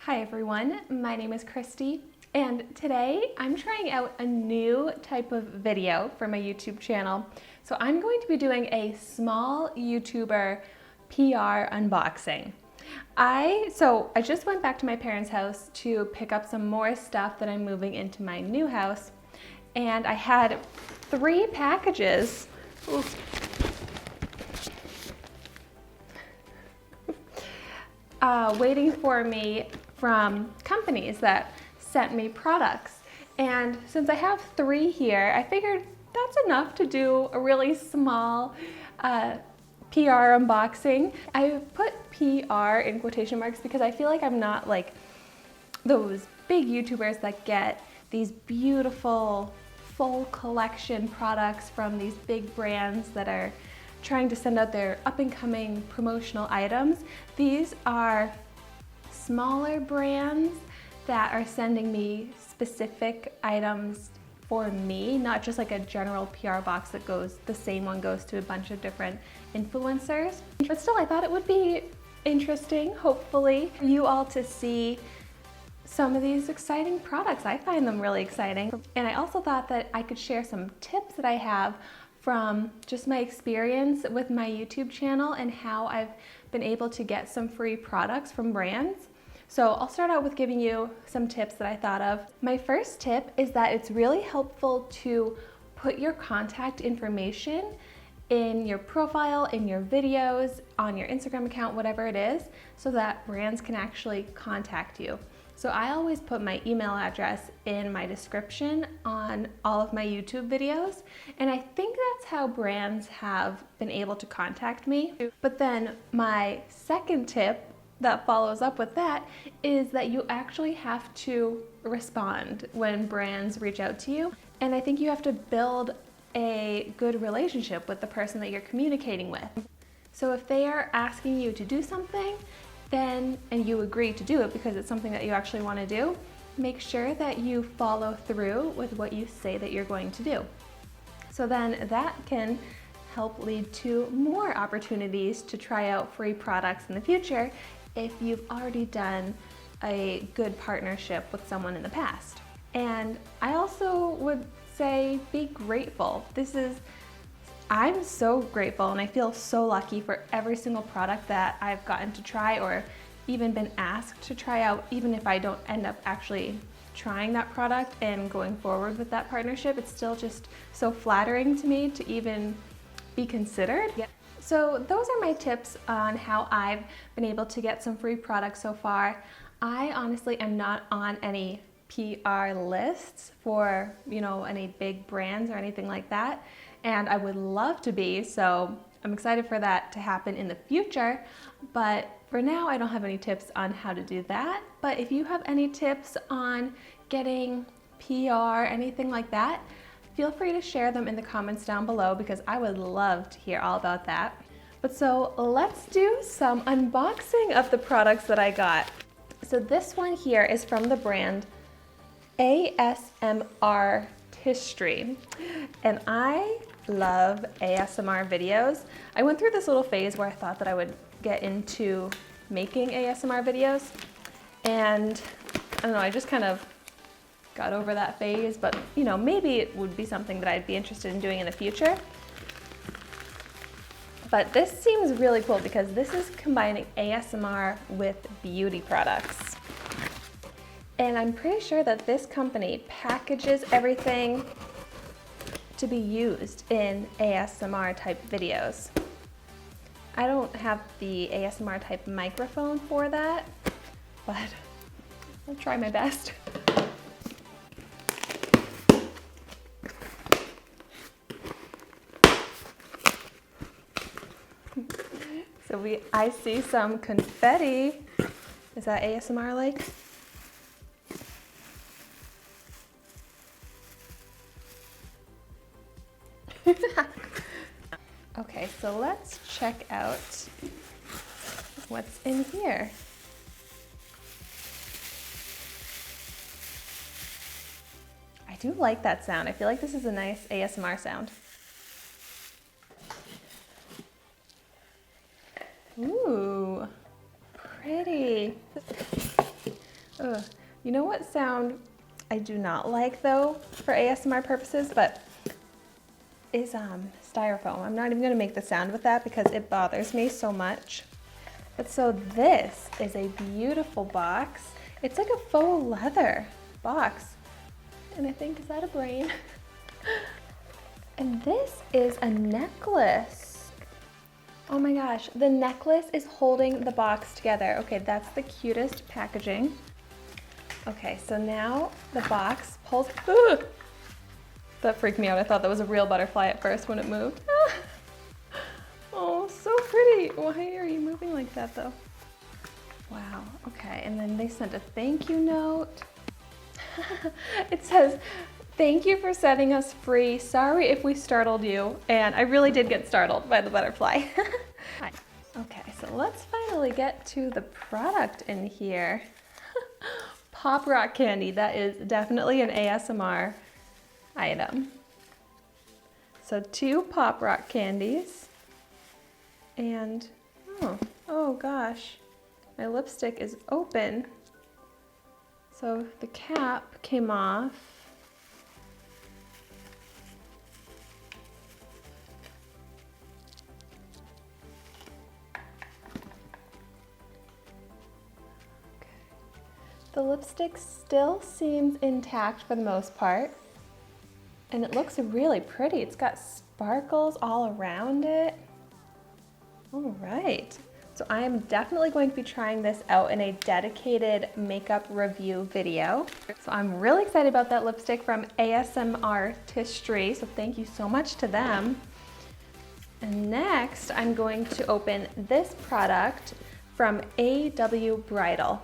Hi everyone, my name is Christy, and today I'm trying out a new type of video for my YouTube channel. So I'm going to be doing a small YouTuber PR unboxing. I just went back to my parents' house to pick up some more stuff that I'm moving into my new house, and I had 3 packages. Waiting for me from companies that sent me products. And since I have 3 here, I figured that's enough to do a really small PR unboxing. I put PR in quotation marks because I feel like I'm not like those big YouTubers that get these beautiful full collection products from these big brands that are trying to send out their up-and-coming promotional items. These are smaller brands that are sending me specific items for me, not just like a general PR box that goes, the same one goes to a bunch of different influencers. But still, I thought it would be interesting, hopefully, for you all to see some of these exciting products. I find them really exciting. And I also thought that I could share some tips that I have from just my experience with my YouTube channel and how I've been able to get some free products from brands. So I'll start out with giving you some tips that I thought of. My first tip is that it's really helpful to put your contact information in your profile, in your videos, on your Instagram account, whatever it is, so that brands can actually contact you. So I always put my email address in my description on all of my YouTube videos, and I think that's how brands have been able to contact me. But then my second tip that follows up with that is that you actually have to respond when brands reach out to you. And I think you have to build a good relationship with the person that you're communicating with. So if they are asking you to do something, and you agree to do it because it's something that you actually want to do, make sure that you follow through with what you say that you're going to do. So then that can help lead to more opportunities to try out free products in the future if you've already done a good partnership with someone in the past. And I also would say be grateful. I'm so grateful and I feel so lucky for every single product that I've gotten to try or even been asked to try out, even if I don't end up actually trying that product and going forward with that partnership. It's still just so flattering to me to even be considered. Yeah. So those are my tips on how I've been able to get some free products so far. I honestly am not on any PR lists for, any big brands or anything like that. And I would love to be, so I'm excited for that to happen in the future. But for now, I don't have any tips on how to do that. But if you have any tips on getting PR, anything like that, feel free to share them in the comments down below because I would love to hear all about that. But so let's do some unboxing of the products that I got. So this one here is from the brand ASMR History, and I love ASMR videos. I went through this little phase where I thought that I would get into making ASMR videos, and I don't know, I just kind of got over that phase, but maybe it would be something that I'd be interested in doing in the future. But this seems really cool because this is combining ASMR with beauty products. And I'm pretty sure that this company packages everything to be used in ASMR type videos. I don't have the ASMR type microphone for that, but I'll try my best. So I see some confetti. Is that ASMR like? Okay, so let's check out what's in here. I do like that sound. I feel like this is a nice ASMR sound. Ooh, pretty. Ugh. You know what sound I do not like though for ASMR purposes, but is styrofoam. I'm not even gonna make the sound with that because it bothers me so much. But so this is a beautiful box. It's like a faux leather box. And I think, is that a brain? And this is a necklace. Oh my gosh, the necklace is holding the box together. Okay, that's the cutest packaging. Okay, so now the box pulls. Ugh! That freaked me out. I thought that was a real butterfly at first when it moved. Oh, so pretty. Why are you moving like that though? Wow, okay, and then they sent a thank you note. It says, thank you for setting us free. Sorry if we startled you. And I really did get startled by the butterfly. Okay, so let's finally get to the product in here. Pop Rock candy, that is definitely an ASMR item. So 2 Pop Rock candies. And, oh gosh, my lipstick is open. So the cap came off. Okay. The lipstick still seems intact for the most part. And it looks really pretty. It's got sparkles all around it. All right. So I am definitely going to be trying this out in a dedicated makeup review video. So I'm really excited about that lipstick from ASMRtistry. So thank you so much to them. And next I'm going to open this product from AW Bridal.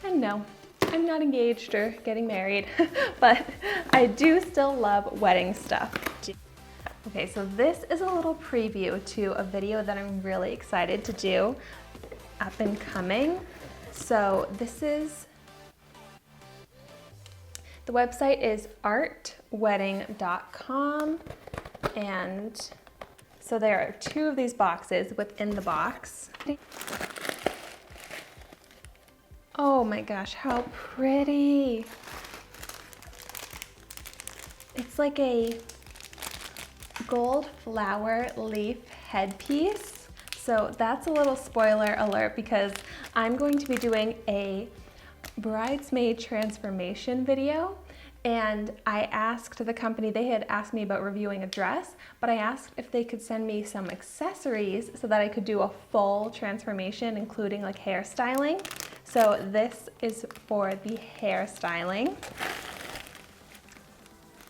And no, I'm not engaged or getting married, but I do still love wedding stuff. Okay, so this is a little preview to a video that I'm really excited to do, up and coming. So this is, the website is artwedding.com, and so there are 2 of these boxes within the box. Oh my gosh, how pretty. It's like a gold flower leaf headpiece. So that's a little spoiler alert because I'm going to be doing a bridesmaid transformation video, and I asked the company, they had asked me about reviewing a dress, but I asked if they could send me some accessories so that I could do a full transformation, including like hairstyling. So this is for the hairstyling.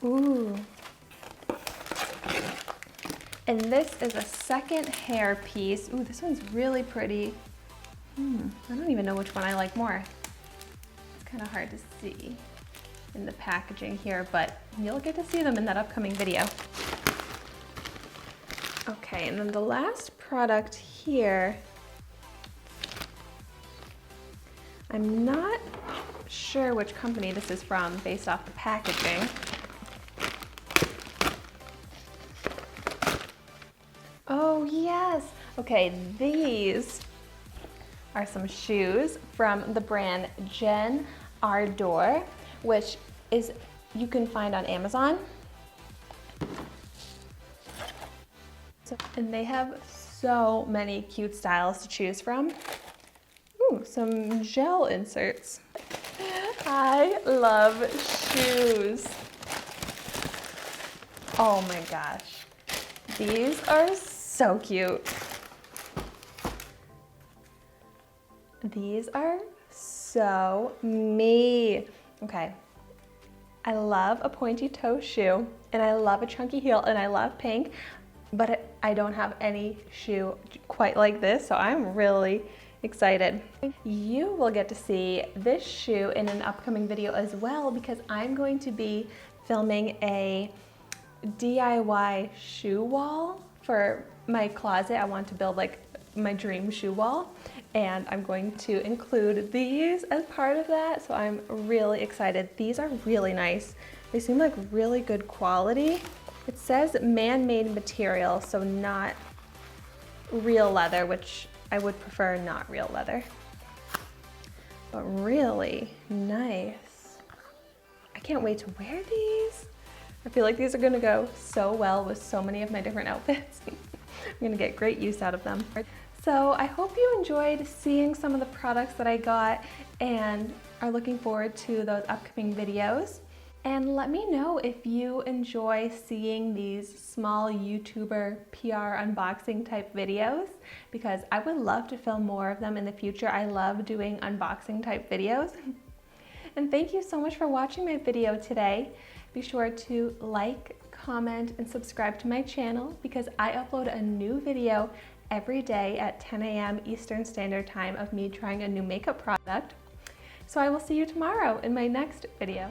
Ooh. And this is a second hair piece. Ooh, this one's really pretty. I don't even know which one I like more. It's kind of hard to see in the packaging here, but you'll get to see them in that upcoming video. Okay, and then the last product here, I'm not sure which company this is from based off the packaging. Oh yes, okay, these are some shoes from the brand Jen Ardor, which is, you can find on Amazon. And they have so many cute styles to choose from. Ooh, some gel inserts. I love shoes. Oh my gosh. These are so cute. These are so me. Okay. I love a pointy toe shoe, and I love a chunky heel, and I love pink, but I don't have any shoe quite like this, so I'm really excited. You will get to see this shoe in an upcoming video as well, because I'm going to be filming a DIY shoe wall for my closet. I want to build like my dream shoe wall, and I'm going to include these as part of that, so I'm really excited. These are really nice. They seem like really good quality. It says man-made material, so not real leather, which I would prefer not real leather. but really nice. I can't wait to wear these. I feel like these are gonna go so well with so many of my different outfits. I'm gonna get great use out of them. So I hope you enjoyed seeing some of the products that I got and are looking forward to those upcoming videos. And let me know if you enjoy seeing these small YouTuber PR unboxing type videos, because I would love to film more of them in the future. I love doing unboxing type videos. And thank you so much for watching my video today. Be sure to like, comment, and subscribe to my channel because I upload a new video every day at 10 a.m. Eastern Standard Time of me trying a new makeup product. So I will see you tomorrow in my next video.